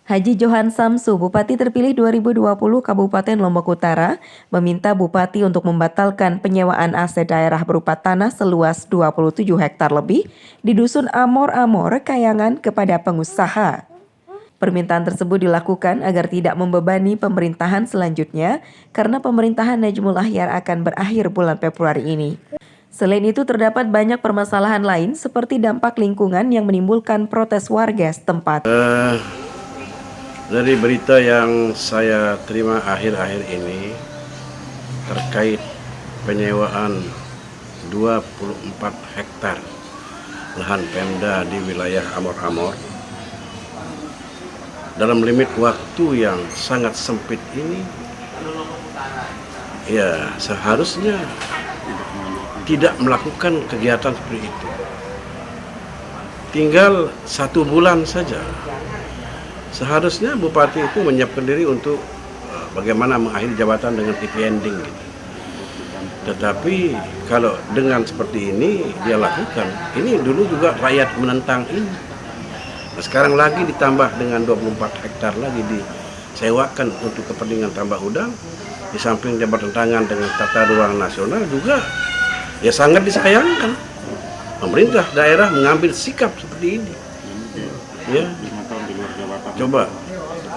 Haji Johan Samsu, Bupati terpilih 2020 Kabupaten Lombok Utara, meminta Bupati untuk membatalkan penyewaan aset daerah berupa tanah seluas 27 hektar lebih di Dusun Amor-Amor, Kayangan kepada pengusaha. Permintaan tersebut dilakukan agar tidak membebani pemerintahan selanjutnya karena pemerintahan Najmul Ahyar akan berakhir bulan Februari ini. Selain itu terdapat banyak permasalahan lain seperti dampak lingkungan yang menimbulkan protes warga setempat. Dari berita yang saya terima akhir-akhir ini terkait penyewaan 24 hektar lahan Pemda di wilayah Amor-Amor dalam limit waktu yang sangat sempit ini, ya seharusnya tidak melakukan kegiatan seperti itu. Tinggal 1 bulan saja. Seharusnya Bupati itu menyiapkan diri untuk bagaimana mengakhiri jabatan dengan happy ending gitu. Tetapi kalau dengan seperti ini dia lakukan, ini dulu juga rakyat menentang ini. Nah, sekarang lagi ditambah dengan 24 hektar lagi disewakan untuk kepentingan tambak udang. Di samping dia bertentangan dengan tata ruang nasional juga, ya sangat disayangkan. Pemerintah daerah mengambil sikap seperti ini. Ya. Coba,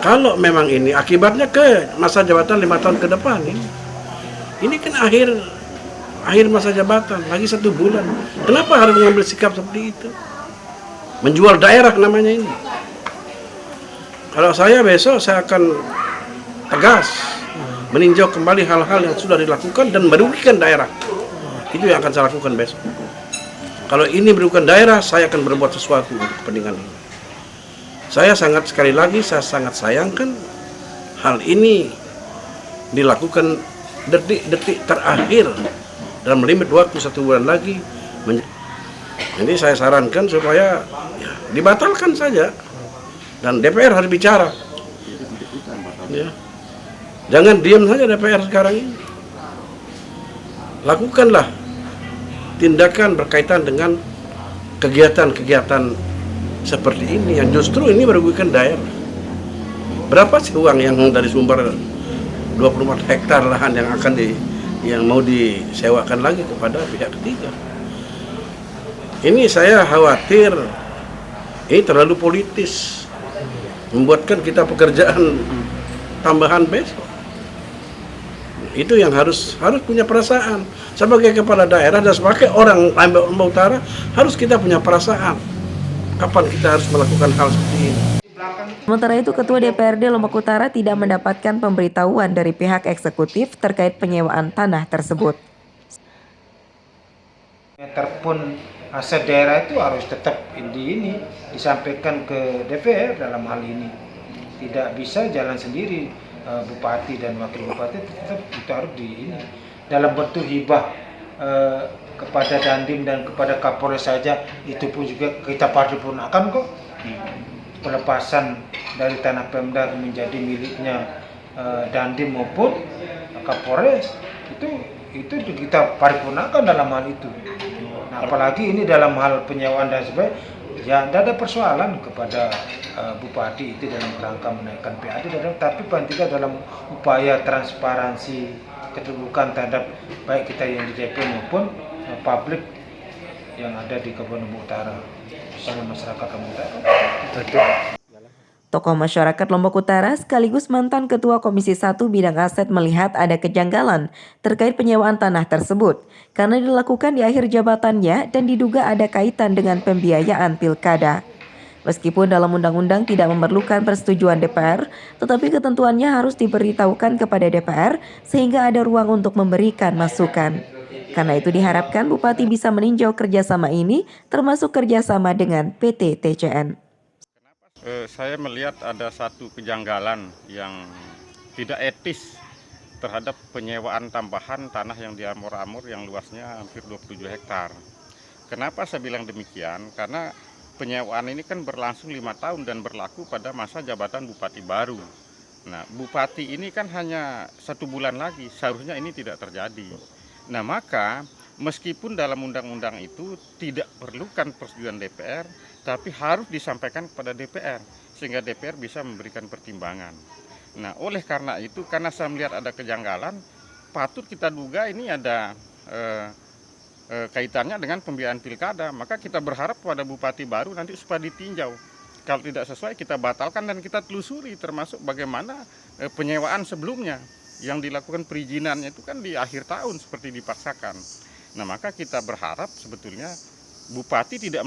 kalau memang ini akibatnya ke masa jabatan 5 tahun ke depan ini kan akhir masa jabatan, lagi 1 bulan. Kenapa harus mengambil sikap seperti itu? Menjual daerah namanya ini. Kalau saya besok saya akan tegas meninjau kembali hal-hal yang sudah dilakukan dan merugikan daerah. Itu yang akan saya lakukan besok. Kalau ini merugikan daerah, saya akan berbuat sesuatu untuk kepentingan ini. Saya sangat sayangkan hal ini dilakukan detik-detik terakhir dalam limit waktu 1 bulan lagi. Jadi saya sarankan supaya ya, dibatalkan saja dan DPR harus bicara. Ya. Jangan diam saja DPR sekarang ini. Lakukanlah tindakan berkaitan dengan kegiatan-kegiatan seperti ini yang justru ini merugikan daerah. Berapa sih uang yang dari sumber 24 hektar lahan yang mau disewakan lagi kepada pihak ketiga? Ini saya khawatir ini terlalu politis, membuatkan kita pekerjaan tambahan besok. Itu yang harus punya perasaan. Sebagai kepala daerah dan sebagai orang Lombok Utara harus kita punya perasaan. Kapan kita harus melakukan hal seperti ini? Sementara itu, Ketua DPRD Lombok Utara tidak mendapatkan pemberitahuan dari pihak eksekutif terkait penyewaan tanah tersebut. Terpun aset daerah itu harus tetap disampaikan ke DPR dalam hal ini. Tidak bisa jalan sendiri, Bupati dan Wakil Bupati tetap itu harus dalam bentuk hibah kepada Dandim dan kepada Kapolres saja, itu pun juga kita paripurnakan kok. Pelepasan dari tanah Pemda menjadi miliknya Dandim maupun Kapolres itu kita paripurnakan dalam hal itu. Nah, apalagi ini dalam hal penyewaan dan sebagainya, ya tidak ada persoalan kepada Bupati itu dalam rangka menaikkan PAD, tapi paling tidak dalam upaya transparansi keterbukaan terhadap baik kita yang di DP maupun publik yang ada di Kabupaten Lombok Utara, bersama masyarakat Lombok Utara. Tokoh masyarakat Lombok Utara sekaligus mantan Ketua Komisi 1 Bidang Aset melihat ada kejanggalan terkait penyewaan tanah tersebut karena dilakukan di akhir jabatannya dan diduga ada kaitan dengan pembiayaan pilkada. Meskipun dalam undang-undang tidak memerlukan persetujuan DPR, tetapi ketentuannya harus diberitahukan kepada DPR sehingga ada ruang untuk memberikan masukan. Karena itu diharapkan Bupati bisa meninjau kerjasama ini, termasuk kerjasama dengan PT TCN. Saya melihat ada satu kejanggalan yang tidak etis terhadap penyewaan tambahan tanah yang di Amor-Amor yang luasnya hampir 27 hektar. Kenapa saya bilang demikian? Karena penyewaan ini kan berlangsung 5 tahun dan berlaku pada masa jabatan Bupati baru. Nah, Bupati ini kan hanya 1 bulan lagi, seharusnya ini tidak terjadi. Nah, maka meskipun dalam undang-undang itu tidak perlukan persetujuan DPR, tapi harus disampaikan kepada DPR sehingga DPR bisa memberikan pertimbangan. Nah, oleh karena itu, karena saya melihat ada kejanggalan, patut kita duga ini ada kaitannya dengan pembiayaan pilkada. Maka kita berharap pada bupati baru nanti supaya ditinjau. Kalau tidak sesuai kita batalkan dan kita telusuri, termasuk bagaimana penyewaan sebelumnya yang dilakukan perizinannya itu kan di akhir tahun seperti dipaksakan. Nah, maka kita berharap sebetulnya bupati tidak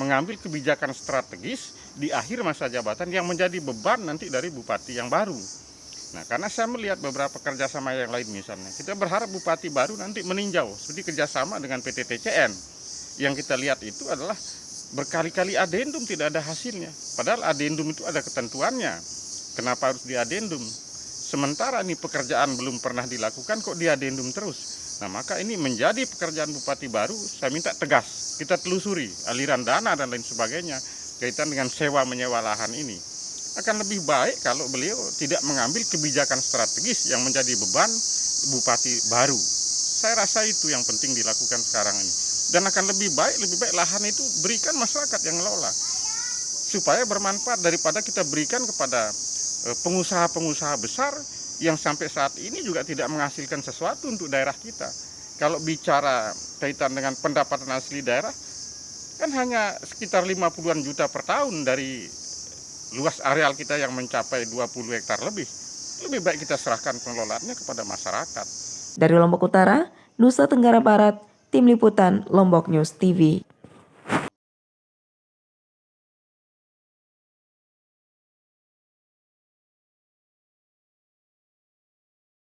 mengambil kebijakan strategis di akhir masa jabatan yang menjadi beban nanti dari bupati yang baru. Nah, karena saya melihat beberapa kerjasama yang lain misalnya, kita berharap bupati baru nanti meninjau seperti kerjasama dengan PT TCN. Yang kita lihat itu adalah berkali-kali adendum tidak ada hasilnya. Padahal adendum itu ada ketentuannya. Kenapa harus diadendum? Sementara ini pekerjaan belum pernah dilakukan kok diadendum terus. Nah, maka ini menjadi pekerjaan bupati baru, saya minta tegas. Kita telusuri aliran dana dan lain sebagainya kaitan dengan sewa menyewa lahan ini. Akan lebih baik kalau beliau tidak mengambil kebijakan strategis yang menjadi beban bupati baru. Saya rasa itu yang penting dilakukan sekarang ini. Dan akan lebih baik lahan itu berikan masyarakat yang ngelola. Supaya bermanfaat daripada kita berikan kepada pengusaha-pengusaha besar yang sampai saat ini juga tidak menghasilkan sesuatu untuk daerah kita. Kalau bicara kaitan dengan pendapatan asli daerah, kan hanya sekitar 50-an juta per tahun dari luas areal kita yang mencapai 20 hektar lebih. Lebih baik kita serahkan pengelolaannya kepada masyarakat. Dari Lombok Utara, Nusa Tenggara Barat, Tim Liputan Lombok News TV.